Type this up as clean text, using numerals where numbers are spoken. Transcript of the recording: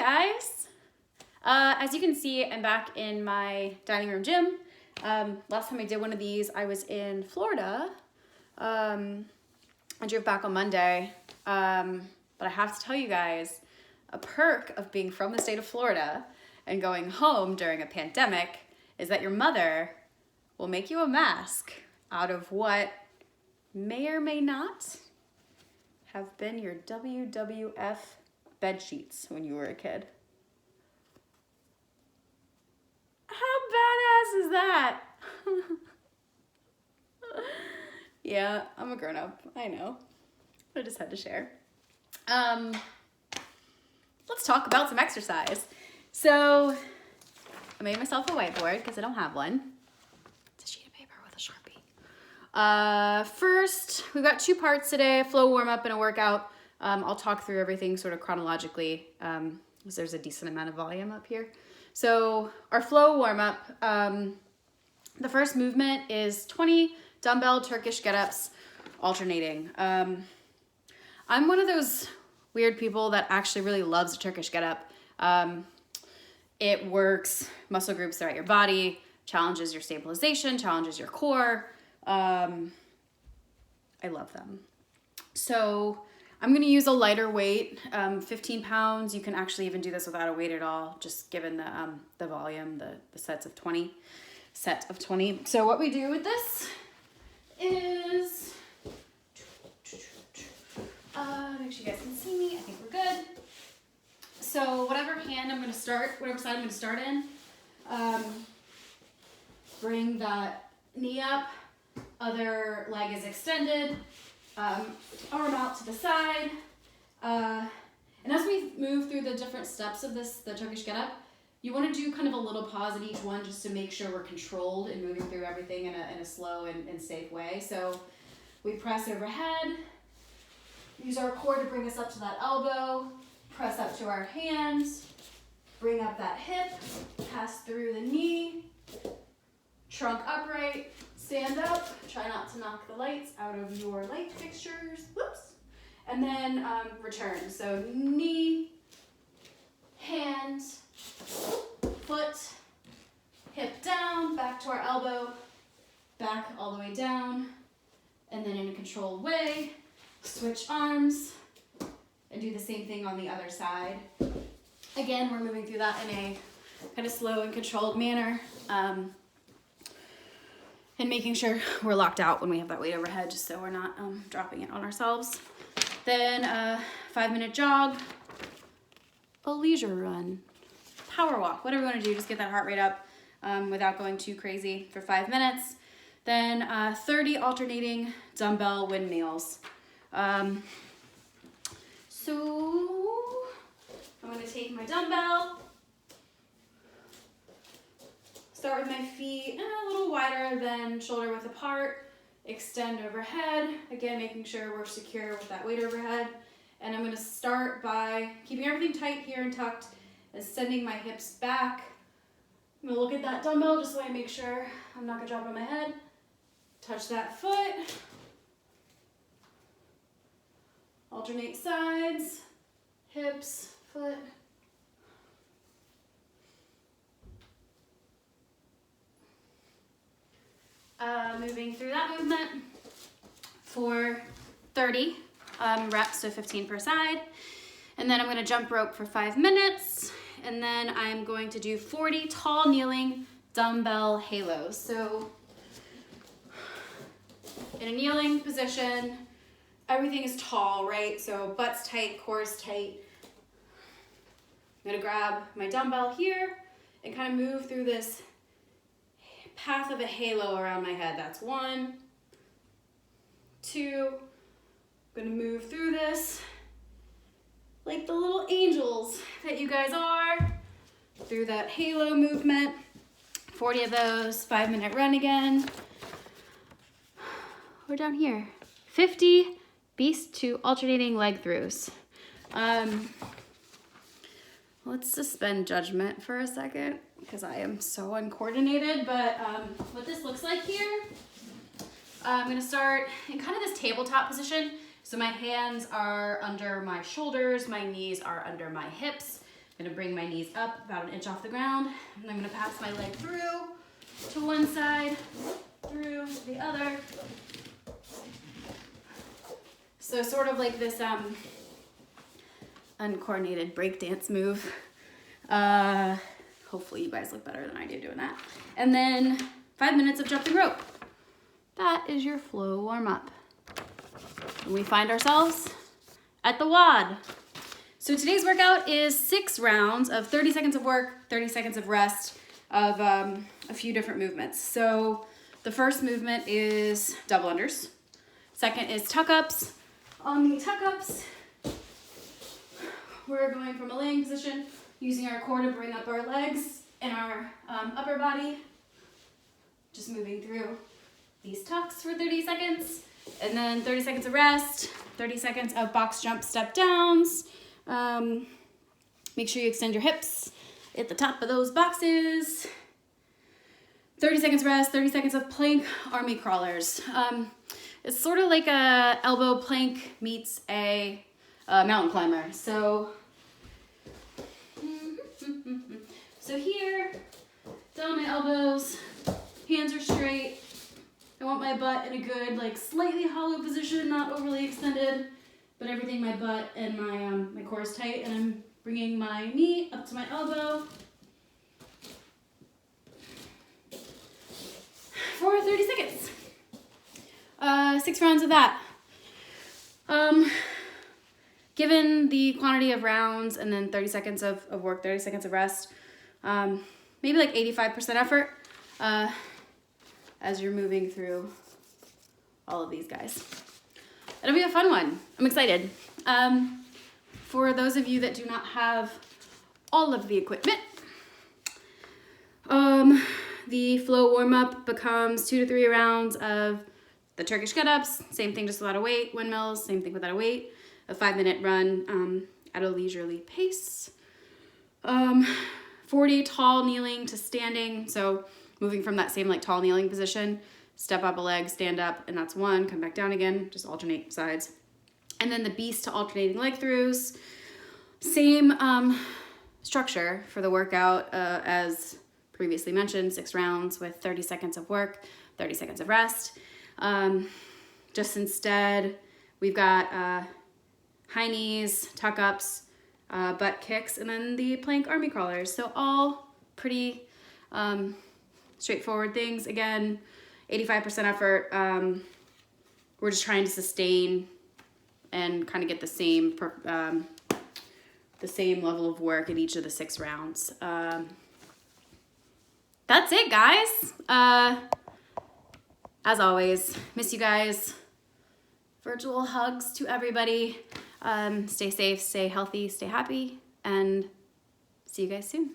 guys. As you can see, I'm back in my dining room gym. Last time I did one of these, I was in Florida. I drove back on Monday. But I have to tell you guys, a perk of being from the state of Florida and going home during a pandemic is that your mother will make you a mask out of what may or may not have been your WWF bed sheets when you were a kid. How badass is that? Yeah, I'm a grown-up, I know. I just had to share. Let's talk about some exercise. So I made myself a whiteboard because I don't have one. It's a sheet of paper with a Sharpie. First, we've got two parts today, a flow warm-up and a workout. I'll talk through everything sort of chronologically because there's a decent amount of volume up here. So our flow warm-up, the first movement is 20 dumbbell Turkish get-ups alternating. I'm one of those weird people that actually really loves a Turkish get-up. It works muscle groups throughout your body, challenges your stabilization, challenges your core. I love them. So I'm gonna use a lighter weight, 15 pounds. You can actually even do this without a weight at all, just given the volume, the set of 20. So what we do with this is, make sure you guys can see me, I think we're good. So whatever side I'm gonna start in, bring that knee up, other leg is extended, arm out to the side. And as we move through the different steps of the Turkish get-up, you wanna do kind of a little pause in each one just to make sure we're controlled and moving through everything in a slow and safe way. So we press overhead, use our core to bring us up to that elbow, press up to our hands, bring up that hip, pass through the knee, trunk upright, stand up, try not to knock the lights out of your light fixtures, whoops, and then return. So knee, hand, foot, hip down, back to our elbow, back all the way down, and then in a controlled way, switch arms, and do the same thing on the other side. Again, we're moving through that in a kind of slow and controlled manner, and making sure we're locked out when we have that weight overhead, just so we're not dropping it on ourselves. Then a 5-minute jog, a leisure run, power walk, whatever you want to do, just get that heart rate up without going too crazy for 5 minutes. Then 30 alternating dumbbell windmills. So I'm going to take my dumbbell, start with my feet a little wider than shoulder width apart, extend overhead, again making sure we're secure with that weight overhead. And I'm going to start by keeping everything tight here and tucked and sending my hips back. I'm going to look at that dumbbell just so I make sure I'm not going to drop it on my head. Touch that foot. Alternate sides, hips, foot. Moving through that movement for 30 reps, so 15 per side. And then I'm going to jump rope for 5 minutes. And then I'm going to do 40 tall kneeling dumbbell halos. So in a kneeling position, everything is tall, right? So butt's tight, core's tight. I'm gonna grab my dumbbell here and kind of move through this path of a halo around my head. That's 1, 2. I'm gonna move through this like the little angels that you guys are, through that halo movement. 40 of those, 5-minute run again. We're down here. 50 beast to alternating leg throughs. Let's suspend judgment for a second because I am so uncoordinated, but what this looks like here, I'm gonna start in kind of this tabletop position. So my hands are under my shoulders, my knees are under my hips. gonna bring my knees up about an inch off the ground, and I'm gonna pass my leg through to one side, through the other. So sort of like this uncoordinated breakdance move. Hopefully you guys look better than I do doing that. And then 5 minutes of jumping rope. That is your flow warm up. And we find ourselves at the WOD. So today's workout is 6 rounds of 30 seconds of work, 30 seconds of rest of a few different movements. So the first movement is double unders. Second is tuck-ups. On the tuck-ups, we're going from a laying position, using our core to bring up our legs and our upper body. Just moving through these tucks for 30 seconds. And then 30 seconds of rest, 30 seconds of box jump step downs. Make sure you extend your hips at the top of those boxes. 30 seconds rest, 30 seconds of plank army crawlers. It's sort of like a elbow plank meets a mountain climber. So here, down on my elbows, hands are straight. I want my butt in a good, like slightly hollow position, not overly extended, but everything, my butt and my core is tight, and I'm bringing my knee up to my elbow for 30 seconds. 6 rounds of that. Given the quantity of rounds and then 30 seconds of work, 30 seconds of rest, maybe like 85% effort as you're moving through all of these guys. It'll be a fun one. I'm excited. For those of you that do not have all of the equipment, the flow warm-up becomes 2 to 3 rounds of the Turkish get-ups, same thing, just without a weight. Windmills, same thing without a weight. A 5-minute run at a leisurely pace. 40 tall kneeling to standing, so moving from that same like tall kneeling position, step up a leg, stand up, and that's 1, come back down again, just alternate sides. And then the beast to alternating leg throughs. Same structure for the workout as previously mentioned, 6 rounds with 30 seconds of work, 30 seconds of rest. Just instead, we've got high knees, tuck-ups, butt kicks, and then the plank army crawlers. So all pretty straightforward things. Again, 85% effort. We're just trying to sustain and kind of get the same level of work in each of the 6 rounds. That's it, guys. As always, miss you guys. Virtual hugs to everybody. Stay safe, stay healthy, stay happy, and see you guys soon.